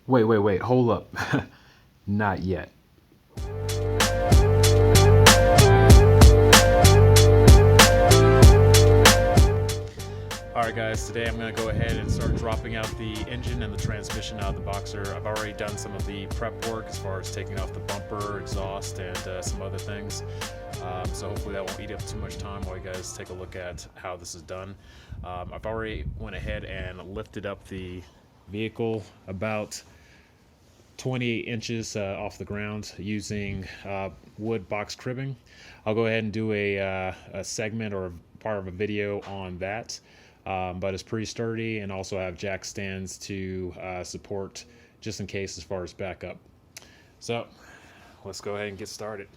Wait, hold up. Not yet. Alright guys, today I'm going to go ahead and start dropping out the engine and the transmission out of the Boxster. I've already done some of the prep work as far as taking off the bumper, exhaust, and some other things. So hopefully that won't eat up too much time while you guys take a look at how this is done. I've already went ahead and lifted up the vehicle about 28 inches off the ground using wood box cribbing. I'll go ahead and do a segment or part of a video on that. But it's pretty sturdy, and also have jack stands to support just in case as far as backup. So let's go ahead and get started.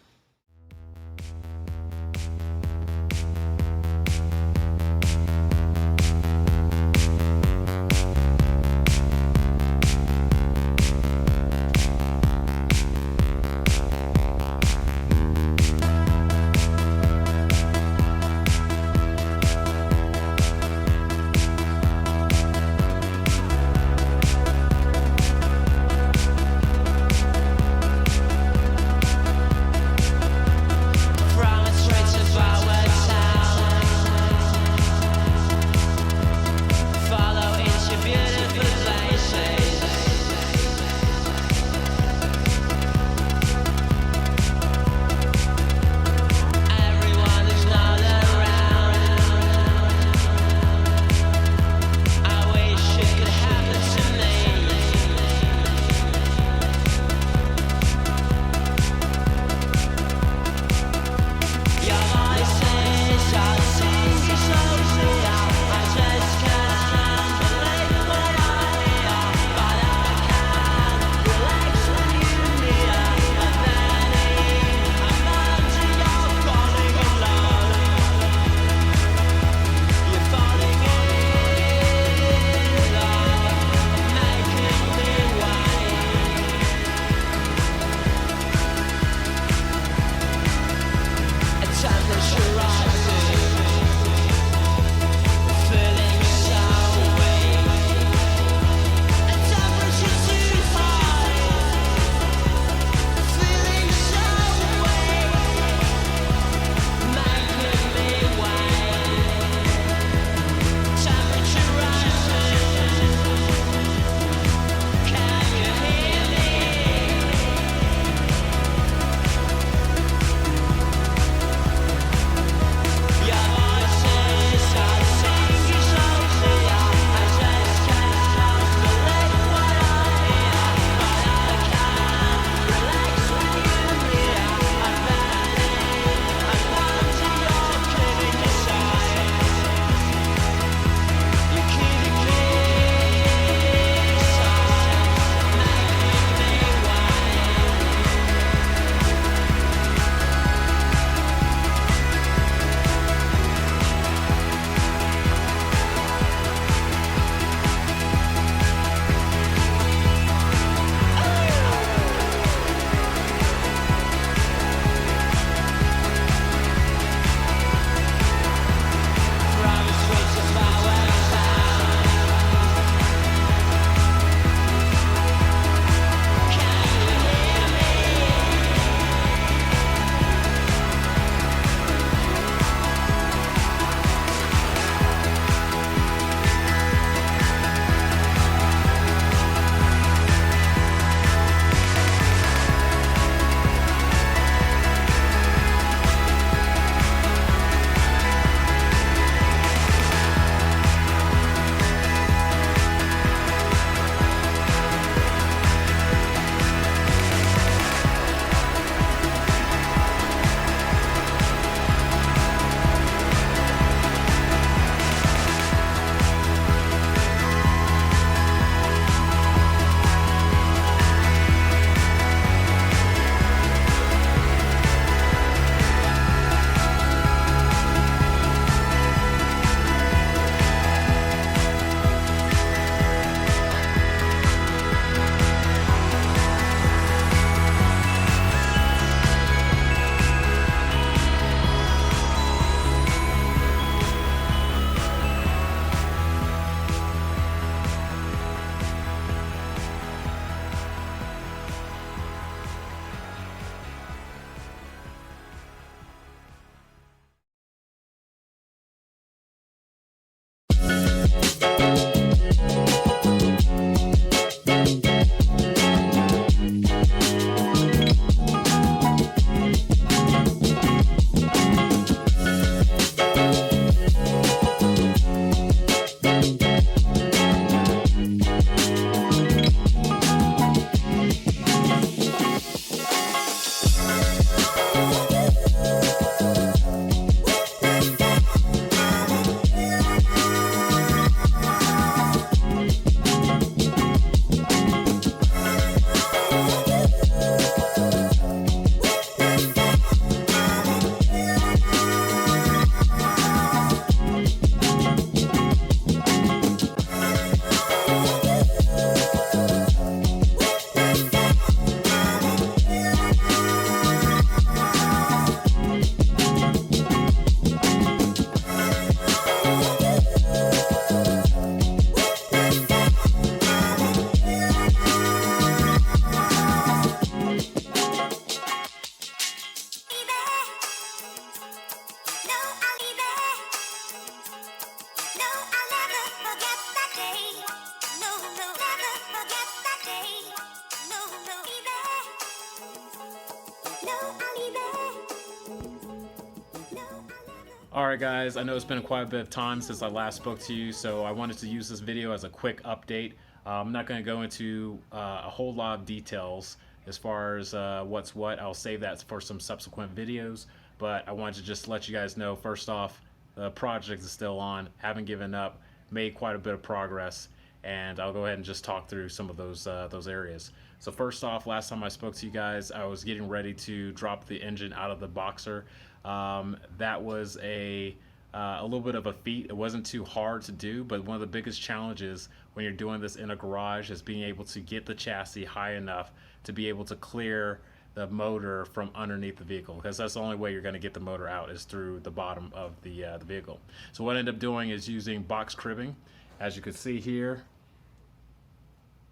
Alright guys, I know it's been quite a bit of time since I last spoke to you, so I wanted to use this video as a quick update. I'm not going to go into a whole lot of details as far as what's what. I'll save that for some subsequent videos, but I wanted to just let you guys know, first off, the project is still on, haven't given up, made quite a bit of progress, and I'll go ahead and just talk through some of those areas. So first off, last time I spoke to you guys, I was getting ready to drop the engine out of the Boxster. That was a little bit of a feat. It wasn't too hard to do, but one of the biggest challenges when you're doing this in a garage is being able to get the chassis high enough to be able to clear the motor from underneath the vehicle, because that's the only way you're going to get the motor out is through the bottom of the vehicle. So what I ended up doing is using box cribbing, as you can see here,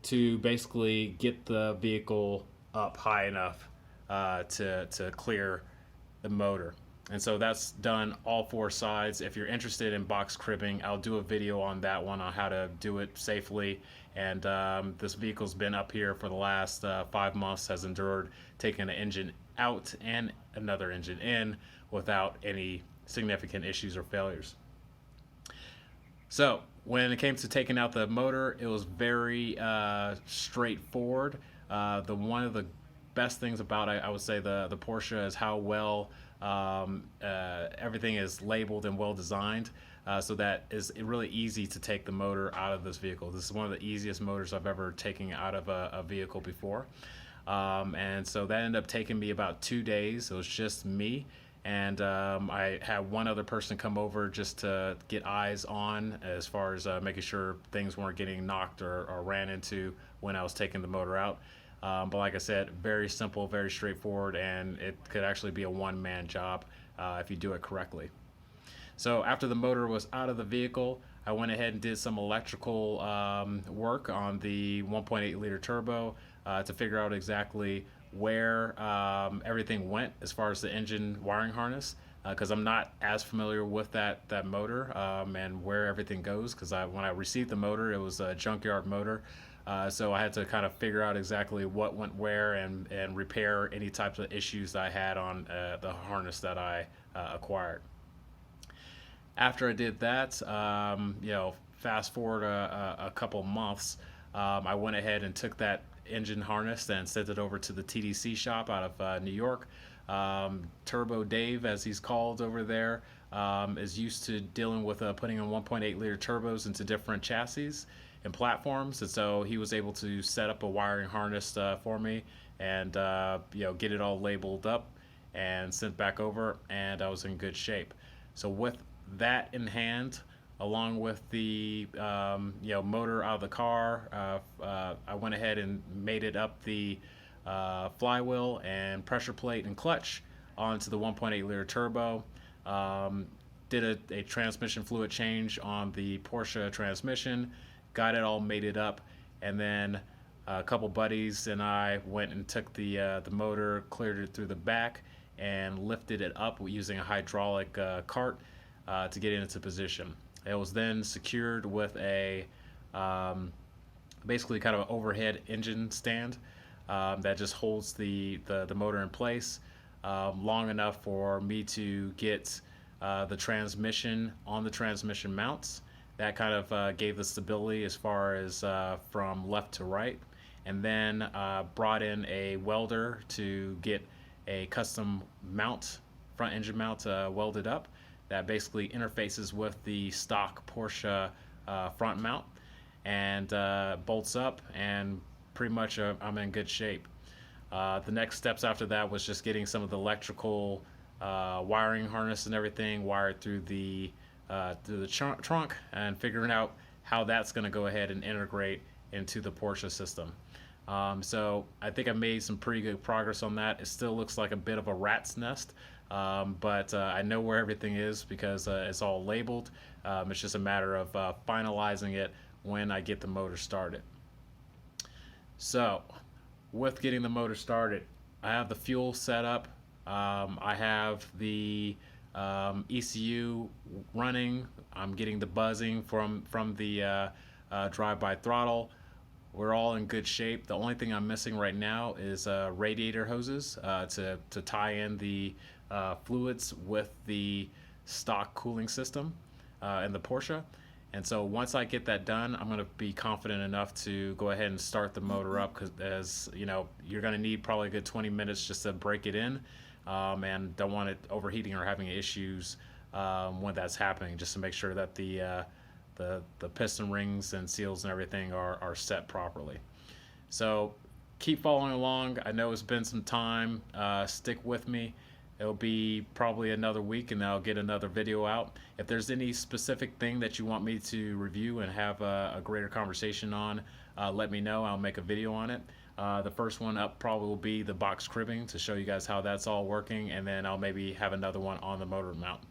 to basically get the vehicle up high enough to clear the motor. And so that's done all four sides. If you're interested in box cribbing, I'll do a video on that one on how to do it safely. And this vehicle's been up here for the last 5 months, has endured taking an engine out and another engine in without any significant issues or failures. So when it came to taking out the motor, it was very straightforward. One of the best things about it, I would say, the Porsche is how well everything is labeled and well designed, so that is really easy to take the motor out of this vehicle. This is one of the easiest motors I've ever taken out of a vehicle before, and so that ended up taking me about 2 days. It was just me, and I had one other person come over just to get eyes on as far as making sure things weren't getting knocked or ran into when I was taking the motor out. But like I said, very simple, very straightforward, and it could actually be a one-man job if you do it correctly. So after the motor was out of the vehicle, I went ahead and did some electrical work on the 1.8 liter turbo to figure out exactly where everything went as far as the engine wiring harness, because I'm not as familiar with that motor and where everything goes, because when I received the motor, it was a junkyard motor. So I had to kind of figure out exactly what went where and repair any types of issues that I had on the harness that I acquired. After I did that, fast forward a couple months, I went ahead and took that engine harness and sent it over to the TDC shop out of New York. Turbo Dave, as he's called over there, is used to dealing with putting in 1.8 liter turbos into different chassis and platforms, and so he was able to set up a wiring harness for me and get it all labeled up and sent back over, and I was in good shape. So with that in hand, along with the motor out of the car, I went ahead and made it up the flywheel and pressure plate and clutch onto the 1.8 liter turbo. Did a transmission fluid change on the Porsche transmission, got it all mated up, and then a couple buddies and I went and took the motor, cleared it through the back, and lifted it up using a hydraulic cart to get it into position. It was then secured with a basically kind of an overhead engine stand that just holds the motor in place long enough for me to get the transmission on the transmission mounts. That kind of gave the stability as far as from left to right, and then brought in a welder to get a custom mount, front engine mount welded up that basically interfaces with the stock Porsche front mount and bolts up, and pretty much I'm in good shape. The next steps after that was just getting some of the electrical wiring harness and everything wired through the trunk and figuring out how that's going to go ahead and integrate into the Porsche system. So I think I made some pretty good progress on that. It still looks like a bit of a rat's nest, but I know where everything is because it's all labeled. It's just a matter of finalizing it when I get the motor started. So with getting the motor started, I have the fuel set up. I have the ECU running. I'm getting the buzzing from the drive-by throttle. We're all in good shape. The only thing I'm missing right now is radiator hoses to tie in the fluids with the stock cooling system in the Porsche. And so once I get that done, I'm going to be confident enough to go ahead and start the motor up, because, as you know, you're going to need probably a good 20 minutes just to break it in, and don't want it overheating or having issues when that's happening, just to make sure that the piston rings and seals and everything are set properly. So keep following along. I know it's been some time. Stick with me. It'll be probably another week and I'll get another video out. If there's any specific thing that you want me to review and have a greater conversation on, let me know. I'll make a video on it. The first one up probably will be the box cribbing, to show you guys how that's all working, and then I'll maybe have another one on the motor mount.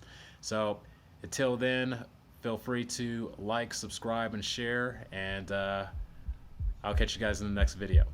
So until then, feel free to like, subscribe, and share, and I'll catch you guys in the next video.